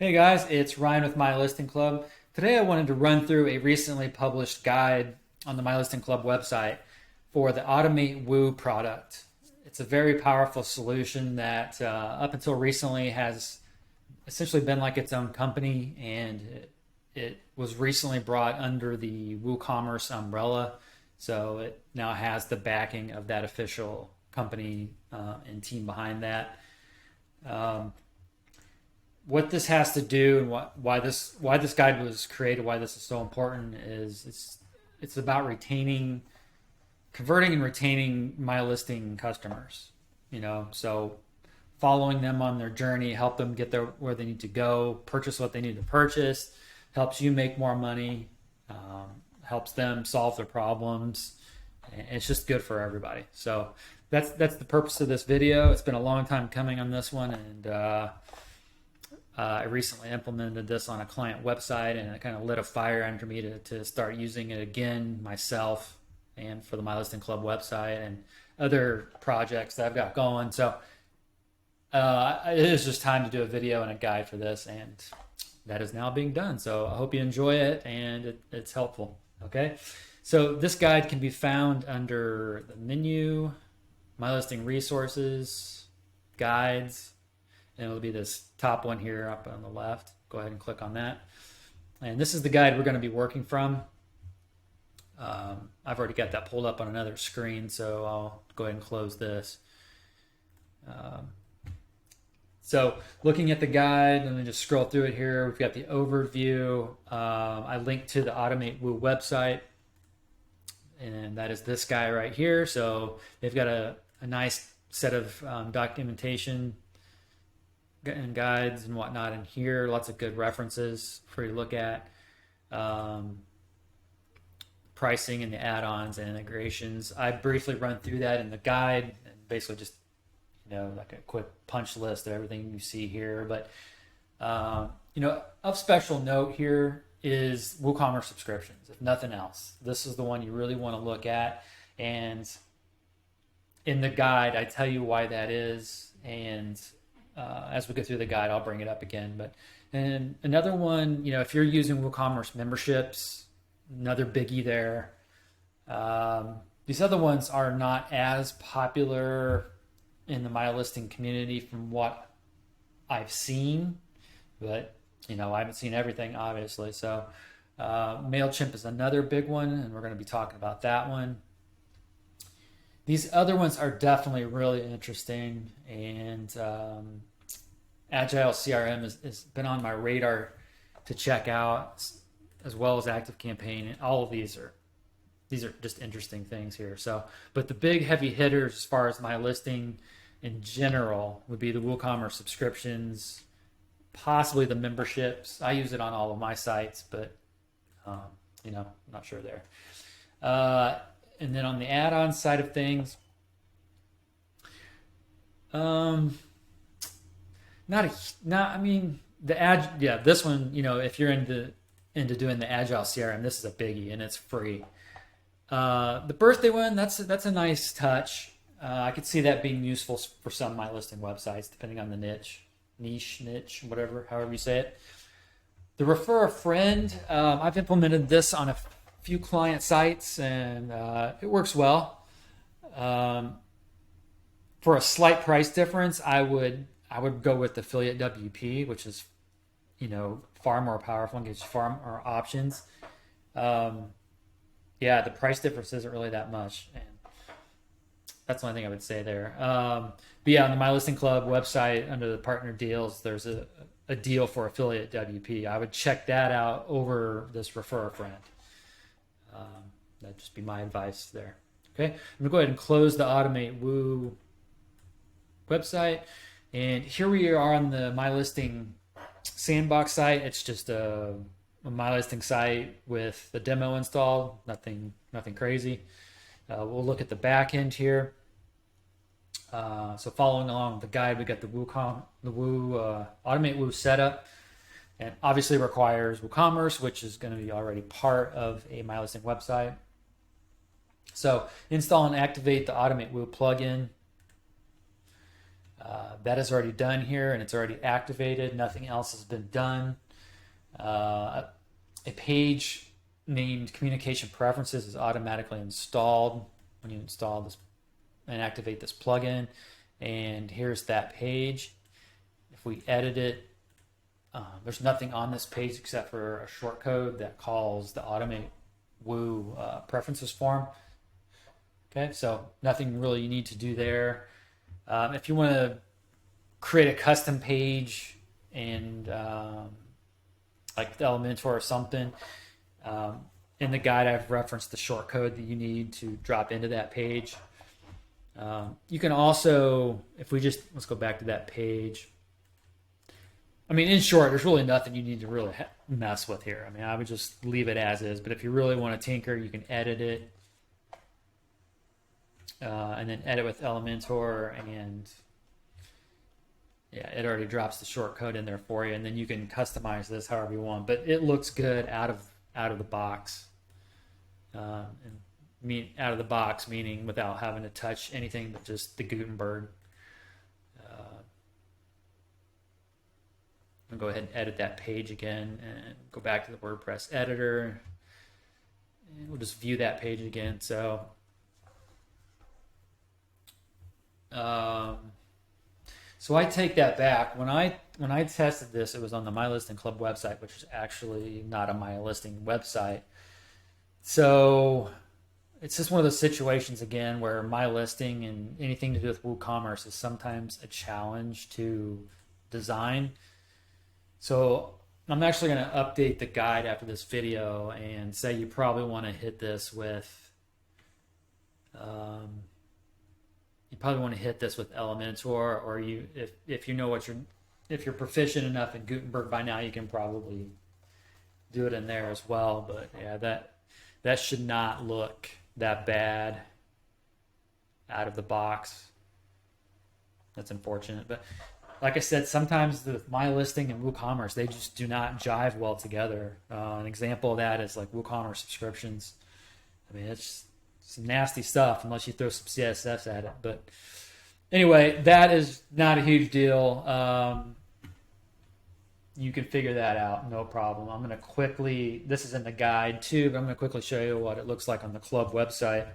Hey guys, it's Ryan with My Listing Club. Today I wanted to run through a recently published guide on the My Listing Club website for the AutomateWoo product. It's a very powerful solution that up until recently has essentially been like its own company, and it was recently brought under the WooCommerce umbrella. So it now has the backing of that official company and team behind that. What this has to do and why this guide was created, why this is so important, is it's about converting and retaining my listing customers. So following them on their journey, help them get there where they need to go, purchase what they need to purchase, helps you make more money, helps them solve their problems. And it's just good for everybody. So that's the purpose of this video. It's been a long time coming on this one, and I recently implemented this on a client website, and it kind of lit a fire under me to start using it again myself and for the My Listing Club website and other projects that I've got going. So it is just time to do a video and a guide for this, and that is now being done. So I hope you enjoy it and it's helpful. Okay, so this guide can be found under the menu, MyListing Resources, Guides, and it'll be this top one here up on the left. Go ahead and click on that. And this is the guide we're going to be working from. I've already got that pulled up on another screen, so I'll go ahead and close this. So looking at the guide, let me just scroll through it here. We've got the overview. I linked to the AutomateWoo website, and that is this guy right here. So they've got a nice set of documentation and guides and whatnot in here. Lots of good references for you to look at. Pricing and the add-ons and integrations. I briefly run through that in the guide and basically just like a quick punch list of everything you see here. But of special note here is WooCommerce subscriptions. If nothing else, this is the one you really want to look at. And in the guide, I tell you why that is. And as we go through the guide, I'll bring it up again. And another one, if you're using WooCommerce memberships, another biggie there. These other ones are not as popular in the MyListing community from what I've seen, but I haven't seen everything, obviously. So Mailchimp is another big one, and we're going to be talking about that one. These other ones are definitely really interesting, and Agile CRM has been on my radar to check out, as well as ActiveCampaign, and all of these are just interesting things here. So, but the big heavy hitters as far as my listing in general would be the WooCommerce subscriptions, possibly the memberships. I use it on all of my sites, but not sure there. And then on the add-on side of things, this one, if you're into doing the Agile CRM, this is a biggie, and it's free. The birthday one, that's a nice touch. I could see that being useful for some of my listing websites, depending on the niche, whatever, however you say it. The refer a friend, I've implemented this on a few client sites, and it works well. For a slight price difference, I would go with affiliate WP, which is far more powerful and gives you far more options. The price difference isn't really that much, and that's the only thing I would say there. But yeah, on the My Listing Club website, under the partner deals, there's a deal for affiliate WP. I would check that out over this refer a friend. That'd just be my advice there. Okay, I'm gonna go ahead and close the AutomateWoo website, and here we are on the My Listing Sandbox site. It's just a My Listing site with the demo installed. Nothing crazy. We'll look at the back end here. So following along the guide, we got the AutomateWoo setup, and obviously requires WooCommerce, which is going to be already part of a My Listing website. So install and activate the AutomateWoo plugin. That is already done here and it's already activated. Nothing else has been done. A page named Communication Preferences is automatically installed when you install this and activate this plugin. And here's that page. If we edit it, there's nothing on this page except for a short code that calls the AutomateWoo preferences form. Okay, so nothing really you need to do there. If you want to create a custom page and like the Elementor or something, in the guide I've referenced the short code that you need to drop into that page. You can also, if we just, let's go back to that page. I mean, in short, there's really nothing you need to really mess with here. I mean, I would just leave it as is, but if you really want to tinker, you can edit it. And then edit with Elementor, and yeah, it already drops the short code in there for you, and then you can customize this however you want. But it looks good out of the box. Out of the box meaning without having to touch anything but just the Gutenberg. I'll go ahead and edit that page again and go back to the WordPress editor, and we'll just view that page again. So. So I take that back. When I tested this, it was on the MyListing Club website, which is actually not a MyListing website. So it's just one of those situations again where MyListing and anything to do with WooCommerce is sometimes a challenge to design. So I'm actually going to update the guide after this video and say you probably want to hit this with Elementor, or if you know if you're proficient enough in Gutenberg by now, you can probably do it in there as well. But yeah, that should not look that bad out of the box. That's unfortunate, but like I said, sometimes the MyListing and WooCommerce, they just do not jive well together. An example of that is like WooCommerce subscriptions. I mean, it's some nasty stuff unless you throw some CSS at it. But anyway, that is not a huge deal. You can figure that out, no problem. I'm going to quickly, this is in the guide too, but I'm going to quickly show you what it looks like on the club website.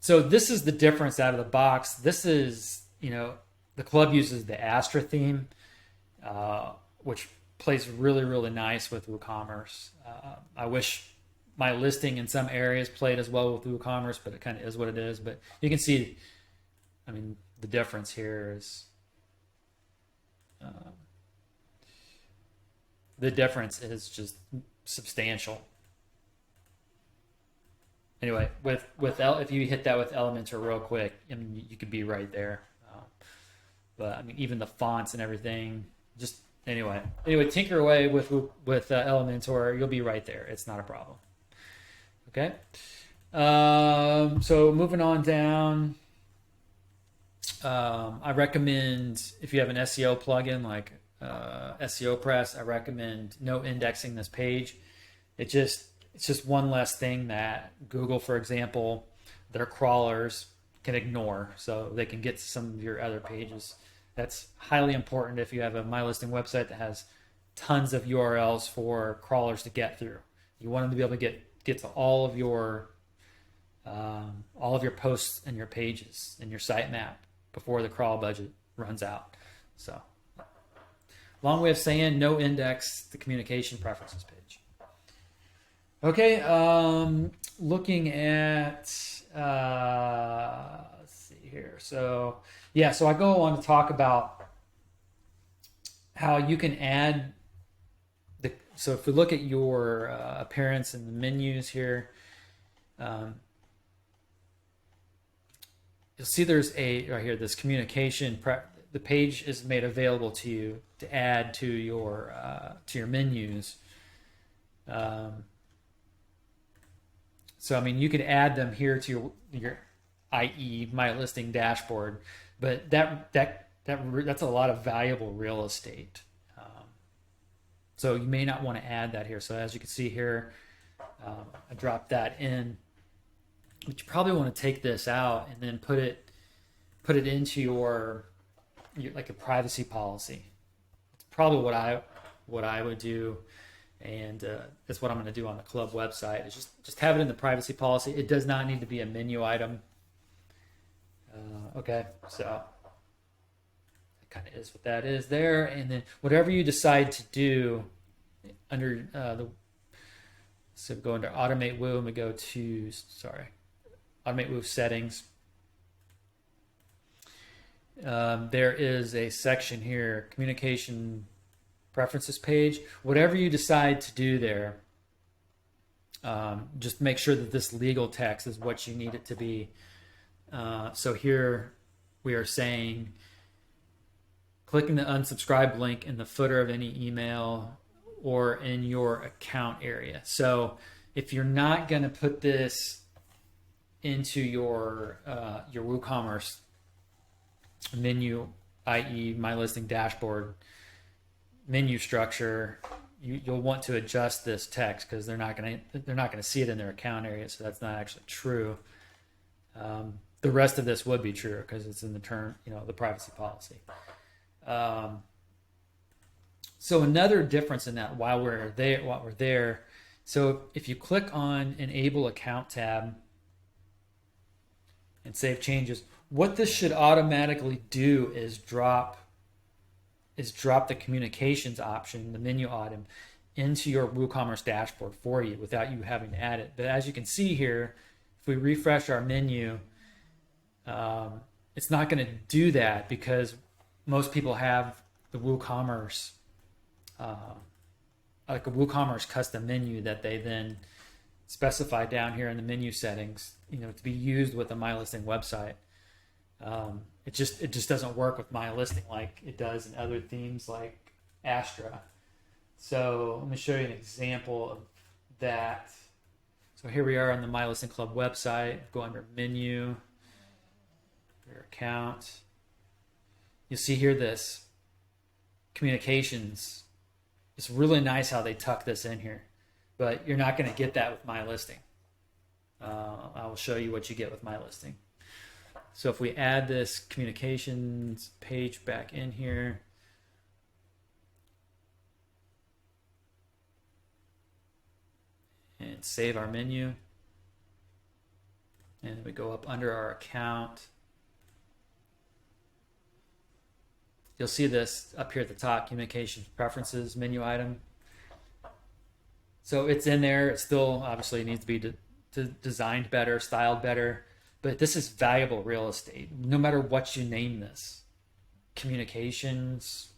So this is the difference out of the box. This is, the club uses the Astra theme, which plays really, really nice with WooCommerce. I wish MyListing in some areas played as well with WooCommerce, but it kind of is what it is. But you can see, I mean, the difference here is just substantial. Anyway, if you hit that with Elementor real quick, I mean, you could be right there. But I mean, even the fonts and everything, just anyway, tinker away with Elementor, you'll be right there. It's not a problem. Okay. So moving on down, I recommend if you have an SEO plugin like SEO Press, I recommend no indexing this page. It's just one less thing that Google, for example, their crawlers can ignore, so they can get to some of your other pages. That's highly important if you have a MyListing website that has tons of URLs for crawlers to get through. You want them to be able to get to all of your posts and your pages and your sitemap before the crawl budget runs out. So, long way of saying no index the communication preferences page. Okay, looking at let's see here. So yeah, so I go on to talk about how you can add so if we look at your appearance in the menus here, you'll see there's right here, this communication the page is made available to you to add to your menus. So I mean, you could add them here to your i.e. MyListing dashboard, but that's a lot of valuable real estate. So you may not want to add that here. So as you can see here, I dropped that in. But you probably want to take this out and then put it put it into your like a privacy policy. It's probably what I would do, and that's what I'm going to do on the club website. Is just have it in the privacy policy. It does not need to be a menu item. Okay, so that kind of is what that is there, and then whatever you decide to do under so go under AutomateWoo and we go to AutomateWoo settings. There is a section here, communication preferences page. Whatever you decide to do there, just make sure that this legal text is what you need it to be. So here we are saying clicking the unsubscribe link in the footer of any email or in your account area. So if you're not going to put this into your WooCommerce menu, i.e. MyListing dashboard menu structure, you'll want to adjust this text because they're not going to see it in their account area, so that's not actually true. The rest of this would be true because it's in the term, the privacy policy. So another difference in that while we're there, so if you click on Enable Account tab and Save Changes, what this should automatically do is drop the communications option, the menu item, into your WooCommerce dashboard for you without you having to add it. But as you can see here, if we refresh our menu, it's not going to do that because most people have the WooCommerce, like a WooCommerce custom menu that they then specify down here in the menu settings, to be used with a MyListing website. It just doesn't work with MyListing like it does in other themes like Astra. So let me show you an example of that. So here we are on the MyListing Club website. Go under Menu, your account. You'll see here this communications. It's really nice how they tuck this in here, but you're not going to get that with MyListing. I will show you what you get with MyListing. So if we add this communications page back in here, and save our menu, and we go up under our account, you'll see this up here at the top, communication preferences menu item. So it's in there. It still obviously needs to be designed better, styled better, but this is valuable real estate no matter what you name this. Communications,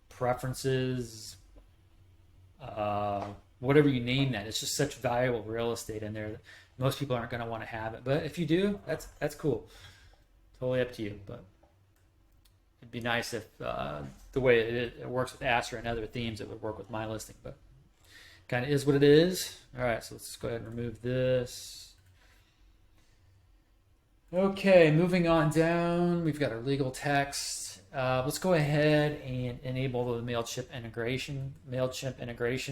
preferences, whatever you name that, it's just such valuable real estate in there that most people aren't going to want to have it. But if you do, that's cool. Totally up to you. But it'd be nice if the way it works with Astra and other themes, it would work with MyListing. But kind of is what it is. All right, so let's go ahead and remove this. Okay, moving on down, we've got our legal text. Let's go ahead and enable the Mailchimp integration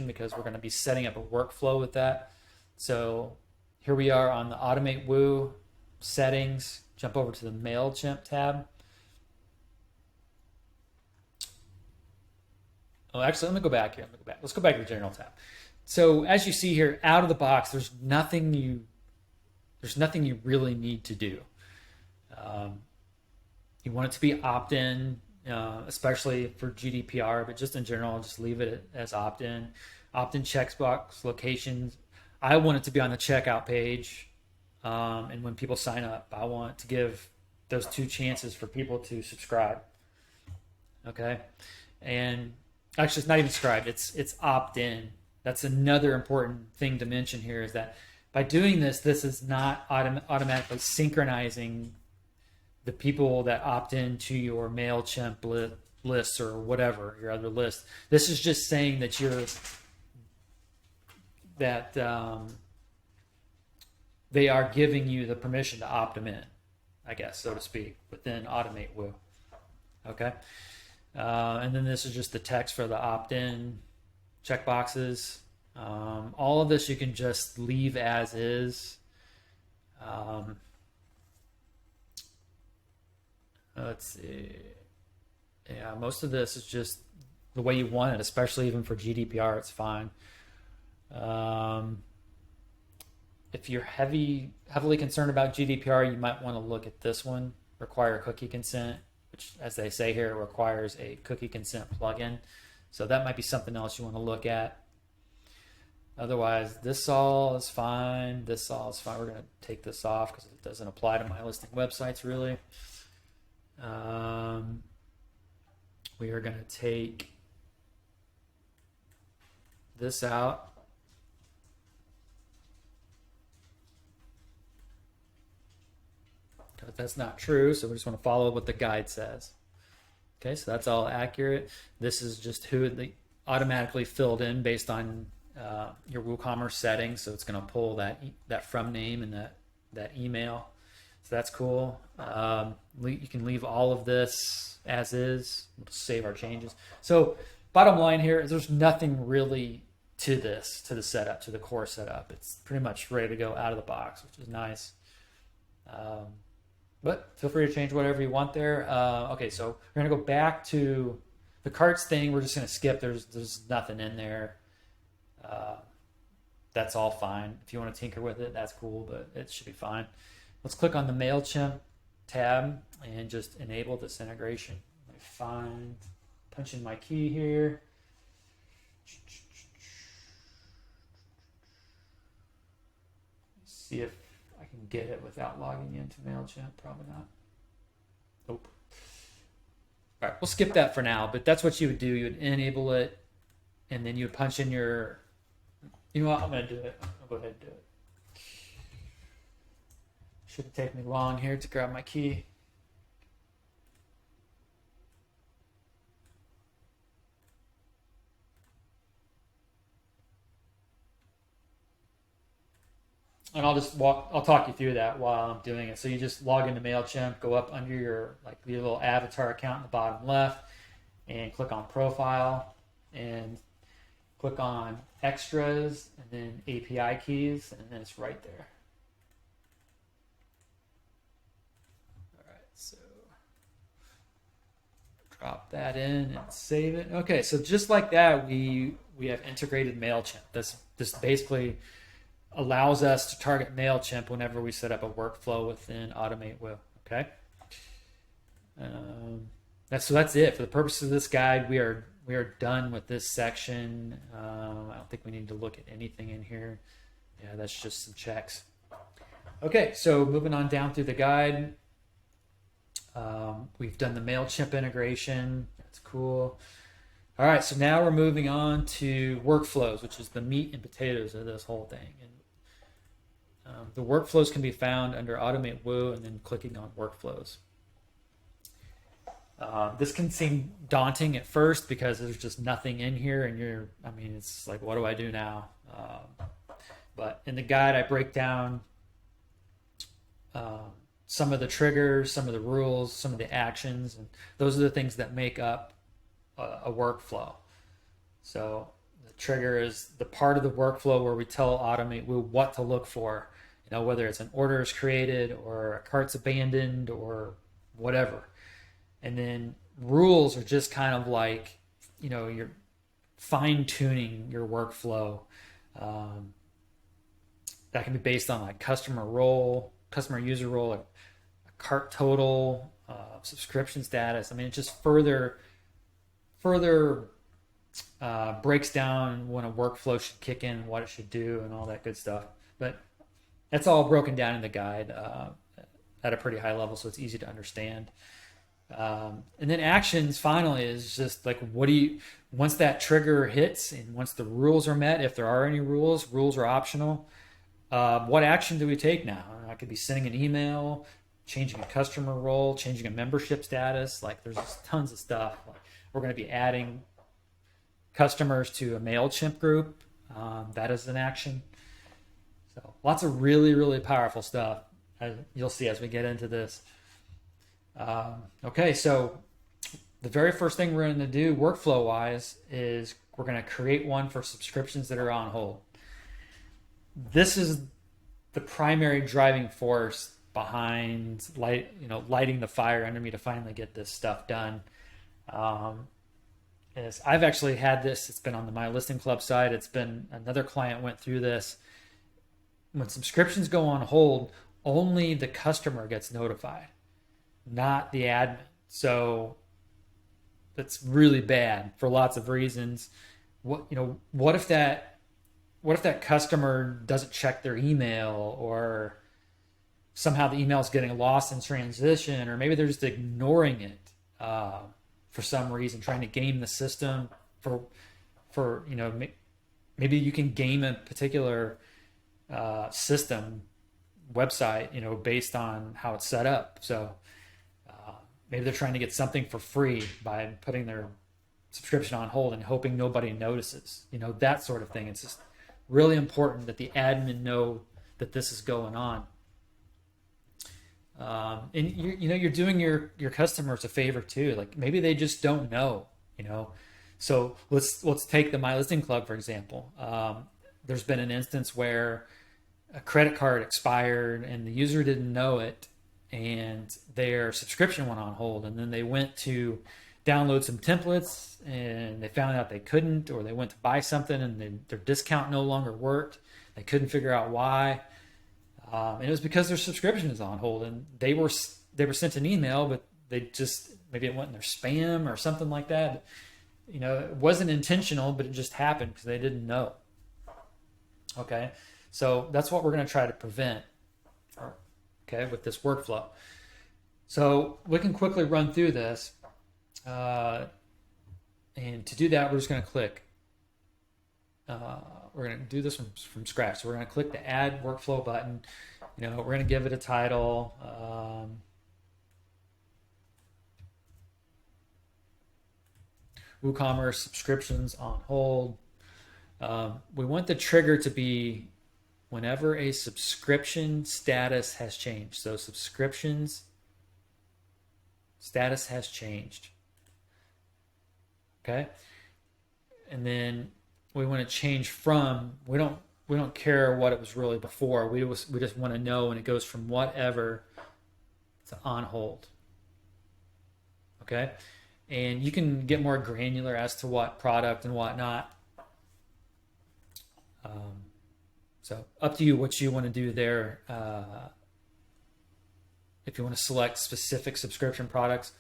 because we're going to be setting up a workflow with that. So here we are on the AutomateWoo settings. Jump over to the Mailchimp tab. Oh, actually, let me go back here. Let's go back to the General tab. So as you see here, out of the box, there's nothing you really need to do. You want it to be opt-in, especially for GDPR, but just in general, just leave it as opt-in. Opt-in checkbox locations. I want it to be on the checkout page, and when people sign up, I want to give those 2 chances for people to subscribe. Okay, and actually, it's not even subscribe. It's opt-in. That's another important thing to mention here is that by doing this is not automatically synchronizing the people that opt in to your Mailchimp lists or whatever, your other list. This is just saying that they are giving you the permission to opt them in, I guess, so to speak, within AutomateWoo. Okay. And then this is just the text for the opt-in checkboxes. All of this you can just leave as is. Let's see. Yeah, most of this is just the way you want it, especially even for GDPR, it's fine. If you're heavily concerned about GDPR, you might want to look at this one, require cookie consent, which, as they say here, requires a cookie consent plugin. So that might be something else you want to look at. Otherwise, this all is fine. This all is fine. We're going to take this off because it doesn't apply to my listing websites really. We are going to take this out. But that's not true, so we just want to follow what the guide says. Okay, so that's all accurate. This is just who they automatically filled in based on your WooCommerce settings, so it's going to pull that from name and that email. So that's cool. You can leave all of this as is. We'll save our changes. So bottom line here is there's nothing really to this, to the setup, to the core setup. It's pretty much ready to go out of the box, which is nice. But feel free to change whatever you want there. Okay, so we're gonna go back to the carts thing. We're just gonna skip. There's nothing in there. That's all fine. If you want to tinker with it, that's cool, but it should be fine. Let's click on the Mailchimp tab and just enable this integration. Let me punch in my key here. See if I can get it without logging into Mailchimp. Probably not. Nope. All right, we'll skip that for now, but that's what you would do. You would enable it, and then you would punch in your, you know what, I'm going to do it. I'll go ahead and do it. Shouldn't take me long here to grab my key. And I'll talk you through that while I'm doing it. So you just log into Mailchimp, go up under your little avatar account in the bottom left, and click on Profile, and click on Extras, and then API Keys, and then it's right there. All right, so drop that in and save it. Okay, so just like that, we have integrated Mailchimp. This basically allows us to target Mailchimp whenever we set up a workflow within AutomateWoo. Okay. That's it for the purpose of this guide. We are done with this section. I don't think we need to look at anything in here. Yeah, that's just some checks. Okay, so moving on down through the guide. We've done the Mailchimp integration. That's cool. All right, so now we're moving on to workflows, which is the meat and potatoes of this whole thing. And the workflows can be found under AutomateWoo and then clicking on workflows. This can seem daunting at first because there's just nothing in here, and it's like, what do I do now? But in the guide, I break down some of the triggers, some of the rules, some of the actions, and those are the things that make up a workflow. So the trigger is the part of the workflow where we tell AutomateWoo what to look for, whether it's an order is created or a cart's abandoned or whatever. And then rules are just kind of like, you're fine-tuning your workflow. That can be based on like customer user role, a cart total, subscription status. It just further breaks down when a workflow should kick in, what it should do, and all that good stuff. But that's all broken down in the guide at a pretty high level, so it's easy to understand. And then actions finally is just like, once that trigger hits and once the rules are met, if there are any rules are optional. What action do we take now? I could be sending an email, changing a customer role, changing a membership status. Like, there's just tons of stuff. We're going to be adding customers to a Mailchimp group. That is an action. So lots of really, really powerful stuff, as you'll see as we get into this. Okay, so the very first thing we're going to do workflow-wise is we're going to create one for subscriptions that are on hold. This is the primary driving force behind lighting the fire under me to finally get this stuff done. Is I've actually had this. It's been on the My Listing Club side. It's been another client went through this. When subscriptions go on hold, only the customer gets notified, not the admin. So that's really bad for lots of reasons. What if that customer doesn't check their email, or somehow the email is getting lost in transition, or maybe they're just ignoring it for some reason, trying to game the system for maybe you can game a particular system website, based on how it's set up. So maybe they're trying to get something for free by putting their subscription on hold and hoping nobody notices, that sort of thing. It's just really important that the admin know that this is going on. And you're doing your customers a favor too. Like maybe they just don't know, So let's take the My Listing Club for example. There's been an instance where a credit card expired and the user didn't know it, and their subscription went on hold. And then they went to download some templates and they found out they couldn't, or they went to buy something and their discount no longer worked. They couldn't figure out why. And it was because their subscription is on hold, and they were sent an email, but maybe it went in their spam or something like that. It wasn't intentional, but it just happened because they didn't know. Okay, so that's what we're going to try to prevent. Okay, with this workflow. So we can quickly run through this, and to do that, we're just going to click. We're going to do this from scratch. So we're going to click the Add Workflow button. We're going to give it a title. WooCommerce subscriptions on hold. We want the trigger to be whenever a subscription status has changed. So subscriptions status has changed. Okay. And then we want to change from, we don't care what it was really before. We just want to know when it goes from whatever to on hold. Okay. And you can get more granular as to what product and whatnot. So up to you what you want to do there. If you want to select specific subscription products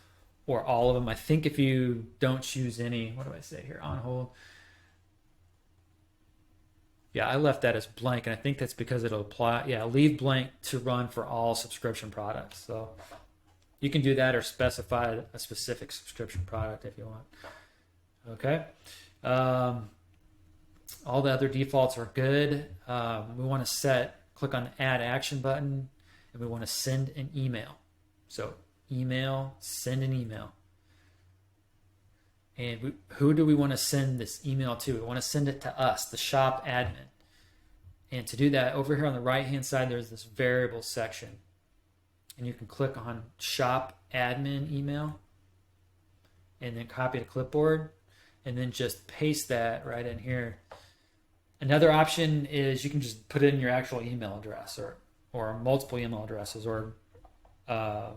or all of them. I think if you don't choose any, what do I say here? On hold. Yeah, I left that as blank, and I think that's because it'll apply. Yeah, leave blank to run for all subscription products. So you can do that or specify a specific subscription product if you want. Okay. All the other defaults are good. We want to click on the Add Action button, and we want to send an email. So email, send an email. And who do we want to send this email to? We want to send it to us, the shop admin. And to do that, over here on the right-hand side, there's this variable section. And you can click on shop admin email and then copy to clipboard and then just paste that right in here. Another option is you can just put in your actual email address or multiple email addresses, or a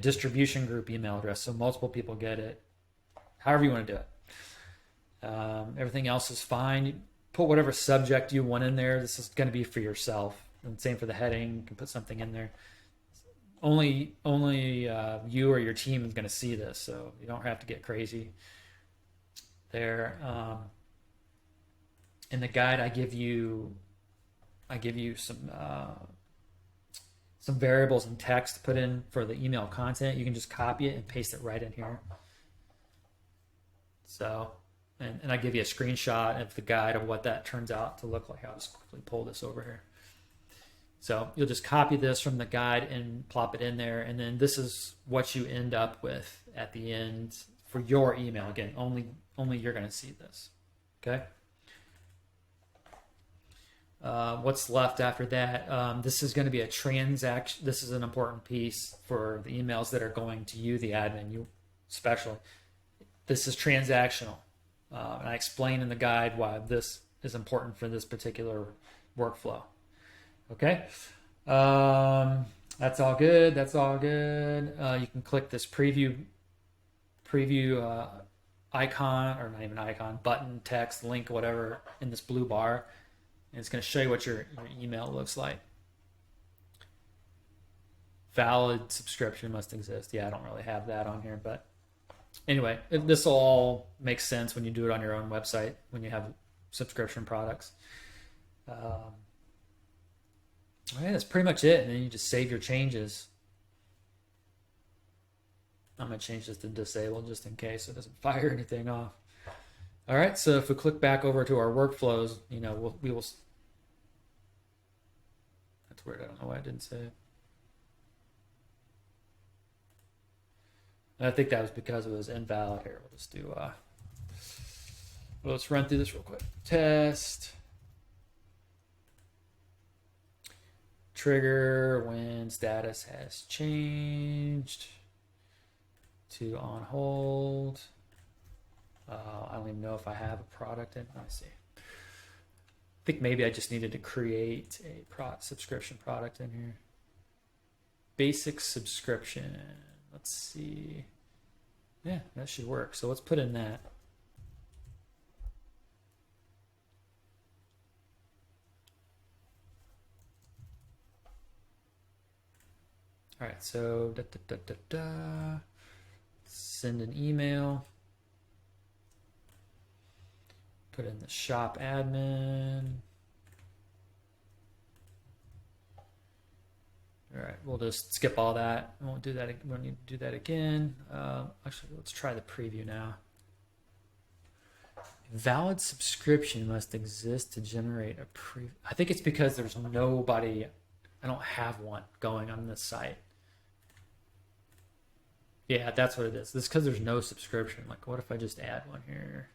distribution group email address so multiple people get it. However you want to do it. Everything else is fine. You put whatever subject you want in there. This is going to be for yourself. And same for the heading. You can put something in there. Only you or your team is going to see this, so you don't have to get crazy there. In the guide, I give you some variables and text to put in for the email content. You can just copy it and paste it right in here. So, and I give you a screenshot of the guide of what that turns out to look like. I'll just quickly pull this over here. So you'll just copy this from the guide and plop it in there, and then this is what you end up with at the end for your email. Again, only you're going to see this. Okay. What's left after that? This is going to be a transaction. This is an important piece for the emails that are going to you, the admin, you especially. This is transactional. And I explain in the guide why this is important for this particular workflow. Okay. That's all good. That's all good. You can click this preview icon, or not even icon, button, text, link, whatever, in this blue bar, and it's going to show you what your email looks like. Valid subscription must exist. Yeah, I don't really have that on here, but anyway, this will all make sense when you do it on your own website, when you have subscription products. All right, that's pretty much it. And then you just save your changes. I'm going to change this to disable just in case it doesn't fire anything off. All right, so if we click back over to our workflows, we will. That's weird. I don't know why I didn't save. I think that was because it was invalid. Here, we'll just do. Let's run through this real quick. Test. Trigger when status has changed to on hold. I don't even know if I have a product in. Let me see. I think maybe I just needed to create a subscription product in here. Basic subscription. Let's see. Yeah, that should work. So let's put in that. All right, so send an email. Put in the shop admin. All right, we'll just skip all that. We won't do that. We won't need to do that again. Actually, let's try the preview now. Valid subscription must exist to generate a preview. I think it's because there's nobody. I don't have one going on this site. Yeah, that's what it is. This is because there's no subscription. Like, what if I just add one here?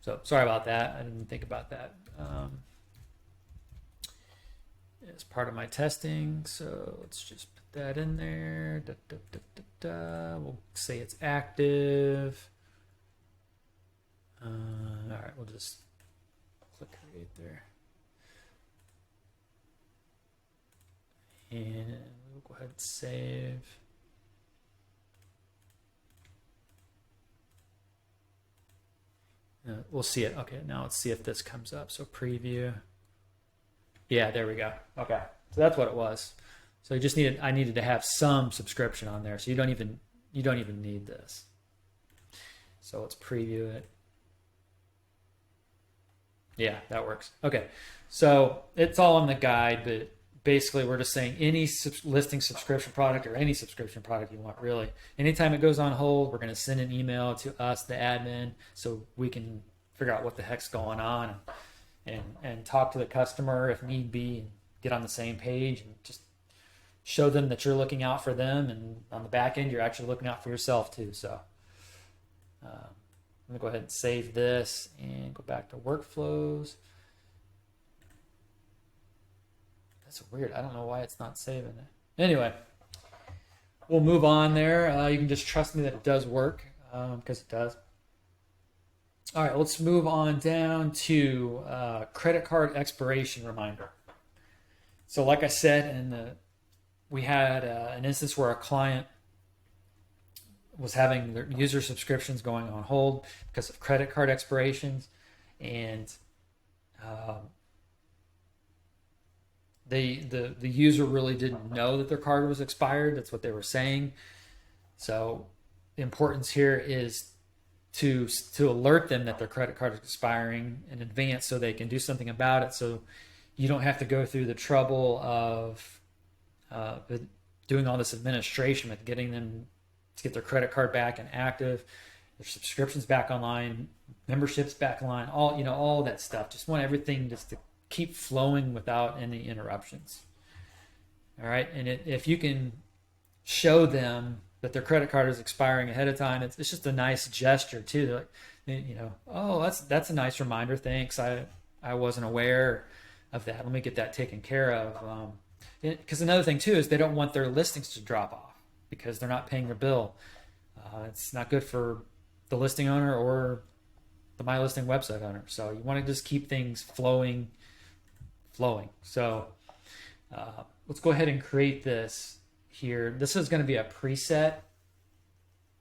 So sorry about that. I didn't think about that. As part of my testing, so let's just put that in there. We'll say it's active. All right, we'll just click create there. And we'll go ahead and save. We'll see it. Okay, now let's see if this comes up. So preview. Yeah, there we go. Okay, so that's what it was. So I needed to have some subscription on there. So you don't even need this. So let's preview it. Yeah, that works. Okay, so it's all in the guide, but basically we're just saying any listing subscription product or any subscription product you want, really. Anytime it goes on hold, we're going to send an email to us, the admin, so we can figure out what the heck's going on and talk to the customer if need be and get on the same page and just show them that you're looking out for them, and on the back end you're actually looking out for yourself too. So I'm going to go ahead and save this and go back to workflows. That's weird. I don't know why it's not saving it. Anyway, we'll move on there. You can just trust me that it does work, because it does. All right, let's move on down to credit card expiration reminder. So like I said, we had an instance where a client was having their user subscriptions going on hold because of credit card expirations, and the user really didn't know that their card was expired. That's what they were saying. So the importance here is to alert them that their credit card is expiring in advance so they can do something about it, so you don't have to go through the trouble of doing all this administration with getting them to get their credit card back and active, their subscriptions back online, memberships back online, all that stuff. Just want everything just to keep flowing without any interruptions. All right, and if you can show them that their credit card is expiring ahead of time, it's just a nice gesture too. They're like, oh, that's a nice reminder. Thanks, I wasn't aware of that. Let me get that taken care of. Because another thing too is they don't want their listings to drop off because they're not paying their bill. It's not good for the listing owner or the MyListing website owner. So you want to just keep things flowing flowing. So let's go ahead and create this here. This is going to be a preset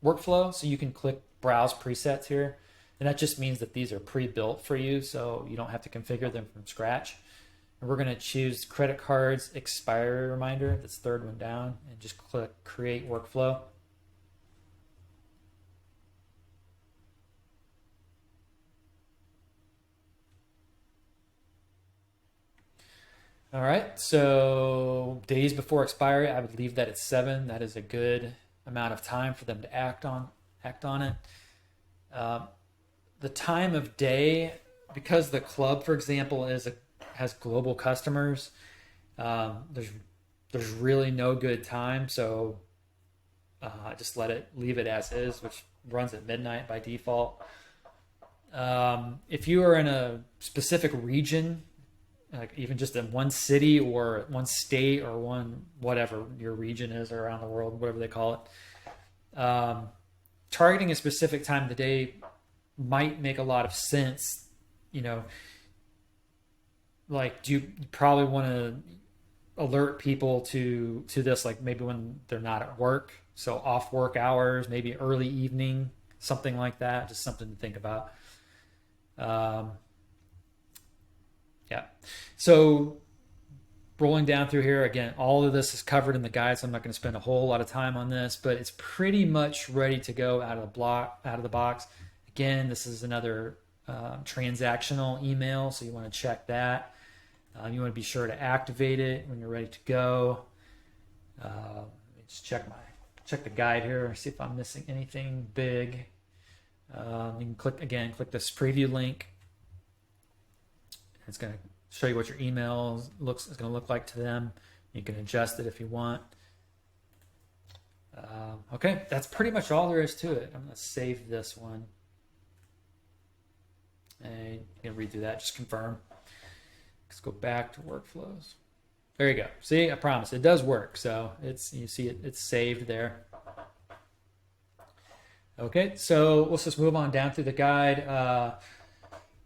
workflow, so you can click browse presets here, and that just means that these are pre-built for you, so you don't have to configure them from scratch. And we're going to choose credit cards expiry reminder, that's third one down, and just click create workflow. All right, so days before expiry, I would leave that at 7. That is a good amount of time for them to act on it. The time of day, because the club, for example, has global customers, there's really no good time, so just leave it as is, which runs at midnight by default. If you are in a specific region, like even just in one city or one state or one whatever your region is around the world, whatever they call it, targeting a specific time of the day might make a lot of sense. Like, do you probably want to alert people to this, like maybe when they're not at work, so off work hours, maybe early evening, something like that. Just something to think about. Yeah. So rolling down through here, again, all of this is covered in the guide, so I'm not going to spend a whole lot of time on this, but it's pretty much ready to go out of the box. Again, this is another transactional email, so you want to check that. You want to be sure to activate it when you're ready to go. Let me just check the guide here, see if I'm missing anything big. You can click this preview link. It's going to show you what your email is going to look like to them. You can adjust it if you want. Okay, that's pretty much all there is to it. I'm going to save this one. And you can read through that, just confirm. Let's go back to workflows. There you go. See, I promise it does work. So you see it's saved there. Okay, so let's just move on down through the guide.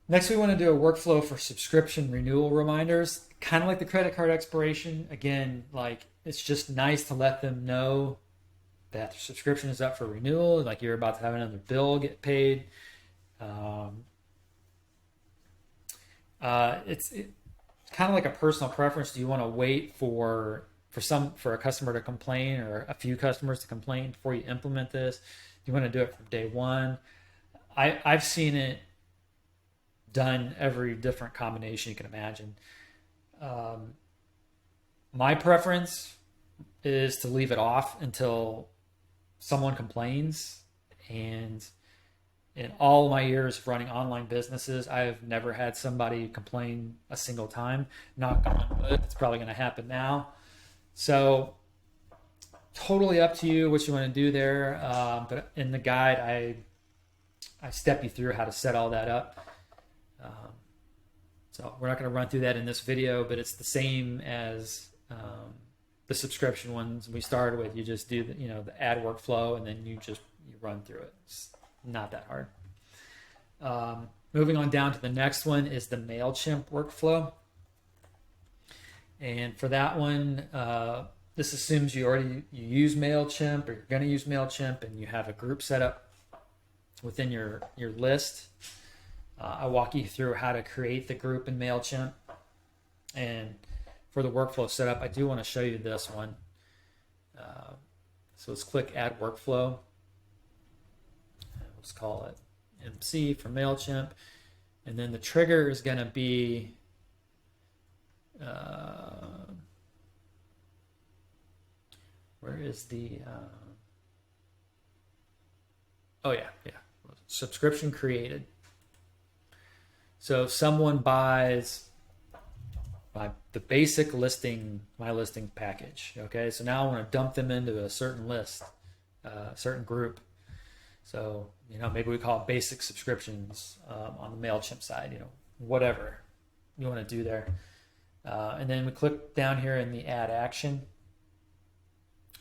Next, we want to do a workflow for subscription renewal reminders, kind of like the credit card expiration. Again, like it's just nice to let them know that their subscription is up for renewal, like you're about to have another bill get paid. It's kind of like a personal preference. Do you want to wait for a customer to complain or a few customers to complain before you implement this? You want to do it from day one. I've seen it done every different combination you can imagine. My preference is to leave it off until someone complains, and in all my years of running online businesses, I've never had somebody complain a single time. Knock on wood, it's probably going to happen now. So totally up to you what you want to do there, but in the guide I step you through how to set all that up. So we're not going to run through that in this video, but it's the same as the subscription ones we started with. You just do the add workflow, and then you run through it. It's not that hard. Moving on down to the next one is the Mailchimp workflow. And for that one, this assumes you use Mailchimp, or you're going to use Mailchimp, and you have a group set up within your list. I walk you through how to create the group in Mailchimp. And for the workflow setup, I do want to show you this one. So let's click Add Workflow. Let's call it MC for Mailchimp. And then the trigger is going to be where is the oh yeah, subscription created. So if someone buys the basic listing, MyListing package, okay, so now I want to dump them into a certain list, certain group. So maybe we call it basic subscriptions on the Mailchimp side, whatever you want to do there. And then we click down here in the add action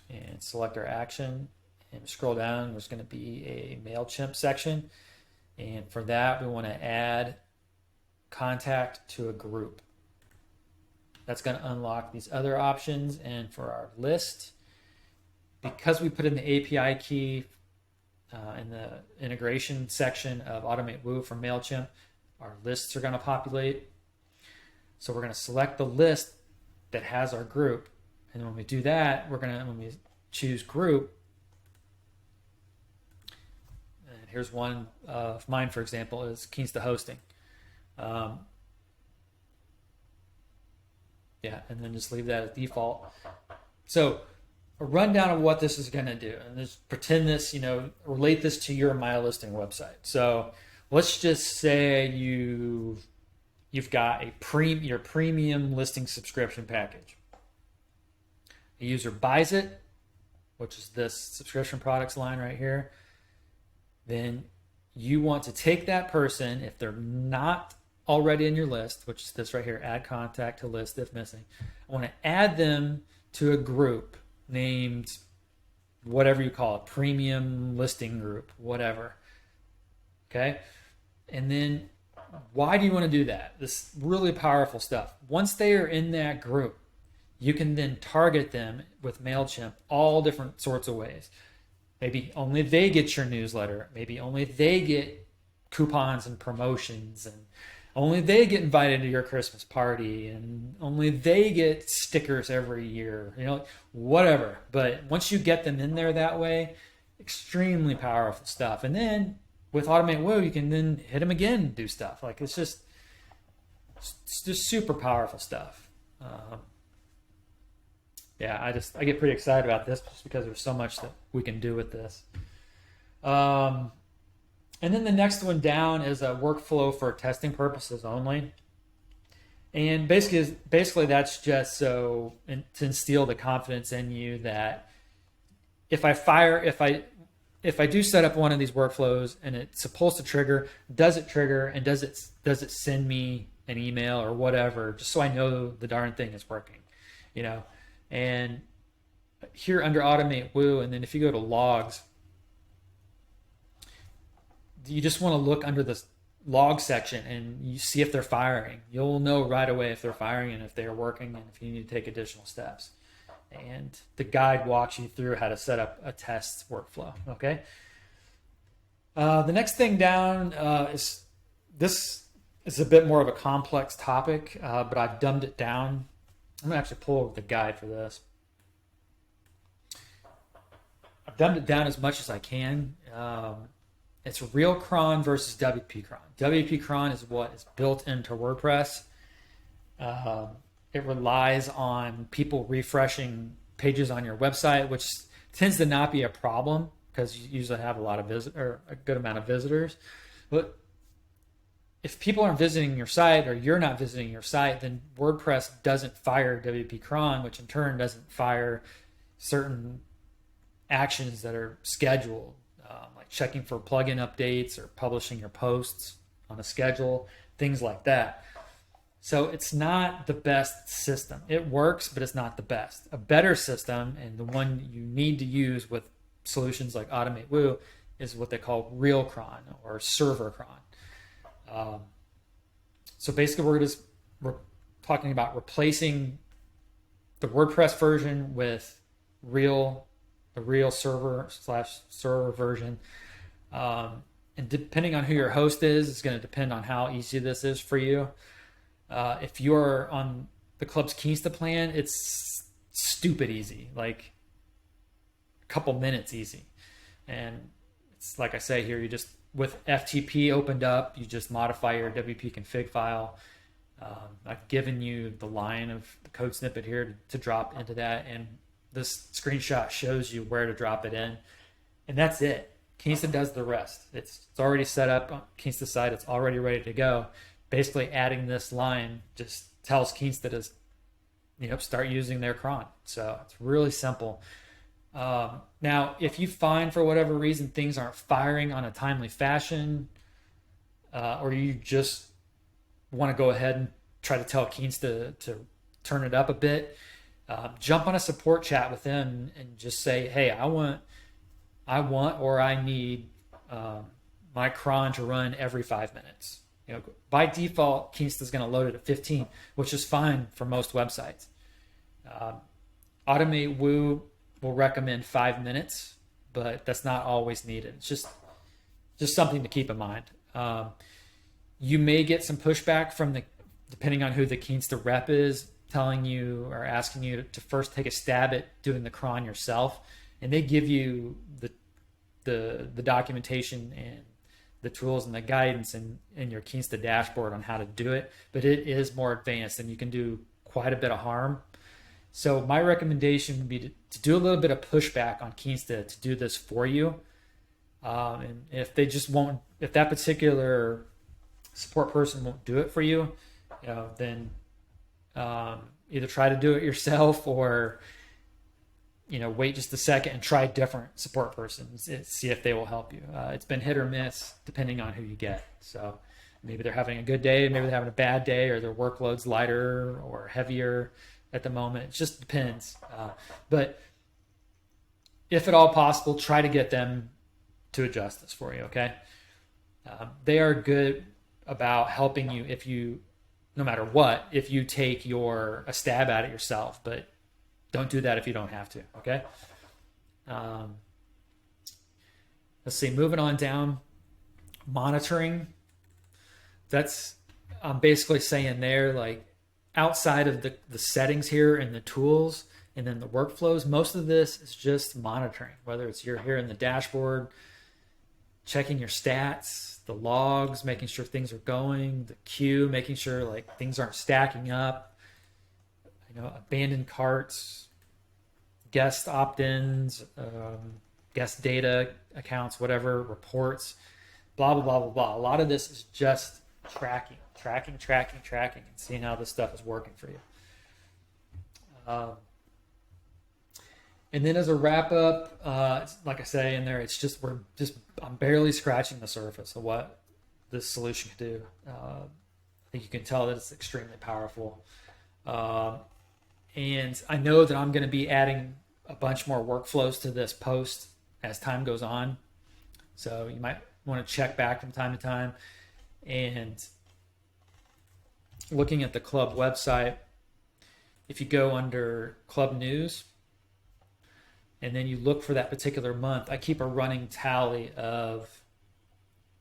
and select our action, and scroll down. There's going to be a Mailchimp section, and for that we want to add contact to a group. That's going to unlock these other options. And for our list, because we put in the API key in the integration section of AutomateWoo from Mailchimp, our lists are going to populate. So we're going to select the list that has our group. And when we do that, when we choose group, and here's one of mine, for example, is Keensta Hosting. Yeah, and then just leave that as default. So a rundown of what this is going to do, and just pretend this, relate this to your MyListing website. So let's just say you've got your premium listing subscription package. A user buys it, which is this subscription products line right here. Then you want to take that person, if they're not already in your list, which is this right here, add contact to list if missing. I want to add them to a group named whatever you call it, premium listing group, whatever. Okay. And then why do you want to do that? This really powerful stuff. Once they are in that group, you can then target them with Mailchimp all different sorts of ways. Maybe only they get your newsletter. Maybe only they get coupons and promotions, and only they get invited to your Christmas party, and only they get stickers every year, whatever. But once you get them in there that way, extremely powerful stuff. And then with AutomateWoo, you can then hit them again and do stuff. Like it's just super powerful stuff. I get pretty excited about this just because there's so much that we can do with this. And then the next one down is a workflow for testing purposes only. And basically that's just to instill the confidence in you that if I do set up one of these workflows and it's supposed to trigger, does it trigger, and does it send me an email or whatever, just so I know the darn thing is working, And here under AutomateWoo, and then if you go to logs, you just want to look under the log section and you see if they're firing. You'll know right away if they're firing and if they're working and if you need to take additional steps. And the guide walks you through how to set up a test workflow. Okay. The next thing down is a bit more of a complex topic, but I've dumbed it down. I'm gonna actually pull over the guide for this. I've dumbed it down as much as I can. It's real cron versus WP cron. WP cron is what is built into WordPress. It relies on people refreshing pages on your website, which tends to not be a problem because you usually have a good amount of visitors. But if people aren't visiting your site or you're not visiting your site, then WordPress doesn't fire WP cron, which in turn doesn't fire certain actions that are scheduled, like checking for plugin updates or publishing your posts on a schedule, things like that. So it's not the best system. It works, but it's not the best. A better system, and the one you need to use with solutions like AutomateWoo, is what they call real cron or server cron. So basically we're talking about replacing the WordPress version with the real server/server version. And depending on who your host is, it's going to depend on how easy this is for you. If you're on the Club's Keensta plan, it's stupid easy, like a couple minutes easy. And it's like I say here, you just, with FTP opened up, you just modify your WP config file. I've given you the line of the code snippet here to drop into that, and this screenshot shows you where to drop it in, and that's it. Keensta does the rest. It's already set up on Keensta's side. It's already ready to go. Basically, adding this line just tells Keensta to start using their cron. So it's really simple. Now, if you find for whatever reason things aren't firing on a timely fashion, or you just want to go ahead and try to tell Keensta to turn it up a bit, jump on a support chat with them and just say, hey, I want or I need my cron to run every 5 minutes. By default, Keensta is going to load it at 15, which is fine for most websites. AutomateWoo will recommend 5 minutes, but that's not always needed. It's just something to keep in mind. You may get some pushback from depending on who the Keensta rep is, telling you or asking you to first take a stab at doing the cron yourself, and they give you the documentation and the tools and the guidance in your Keensta dashboard on how to do it, but it is more advanced and you can do quite a bit of harm. So my recommendation would be to do a little bit of pushback on Keensta to do this for you. And if they just won't, if that particular support person won't do it for you, then either try to do it yourself or wait just a second and try different support persons, see if they will help you. It's been hit or miss depending on who you get. So maybe they're having a good day, maybe they're having a bad day, or their workload's lighter or heavier at the moment. It just depends. But if at all possible, try to get them to adjust this for you, okay? They are good about helping you no matter what, if you take a stab at it yourself, but don't do that if you don't have to, okay? Let's see, moving on down, monitoring. I'm basically saying there, like, outside of the settings here and the tools and then the workflows, most of this is just monitoring, whether it's you're here in the dashboard, checking your stats, the logs, making sure things are going, the queue, making sure like things aren't stacking up, abandoned carts, guest opt-ins, guest data accounts, whatever, reports, blah, blah, blah, blah, blah. A lot of this is just tracking, and seeing how this stuff is working for you. And then as a wrap up, like I say in there, I'm barely scratching the surface of what this solution can do. I think you can tell that it's extremely powerful. And I know that I'm going to be adding a bunch more workflows to this post as time goes on. So you might want to check back from time to time. And looking at the club website, if you go under club news and then you look for that particular month, I keep a running tally of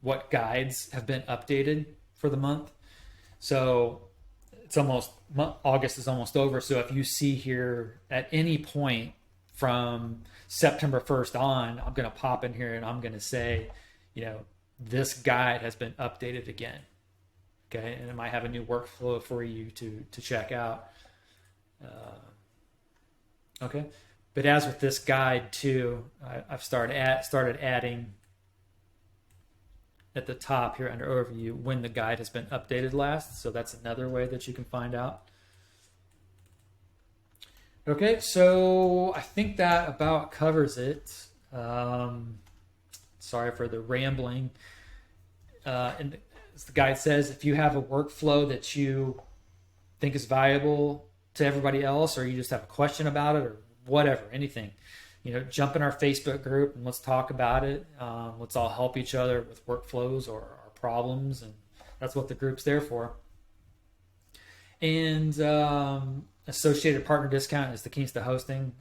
what guides have been updated for the month. So August is almost over. So if you see here at any point from September 1st on, I'm going to pop in here and I'm going to say, this guide has been updated again. Okay. And it might have a new workflow for you to check out. Okay. But as with this guide too, I've started adding at the top here under overview when the guide has been updated last. So that's another way that you can find out. Okay, so I think that about covers it. Sorry for the rambling. And as the guide says, if you have a workflow that you think is valuable to everybody else, or you just have a question about it, or whatever, anything, jump in our Facebook group and let's talk about it. Let's all help each other with workflows or our problems, and that's what the group's there for. And associated partner discount is the Keensta hosting.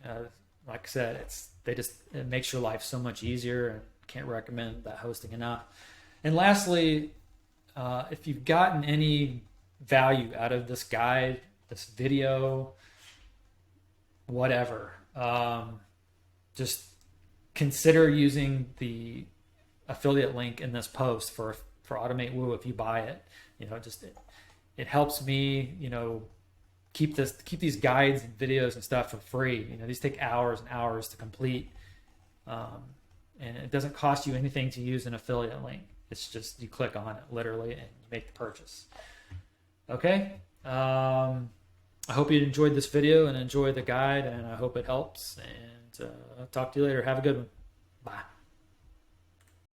Like I said, it makes your life so much easier, and can't recommend that hosting enough. And lastly, if you've gotten any value out of this guide, this video, whatever, just consider using the affiliate link in this post for AutomateWoo if you buy it. It helps me, keep these guides and videos and stuff for free. These take hours and hours to complete, and it doesn't cost you anything to use an affiliate link. It's just you click on it literally and you make the purchase. Okay. I hope you enjoyed this video and enjoy the guide, and I hope it helps. And talk to you later. Have a good one. Bye.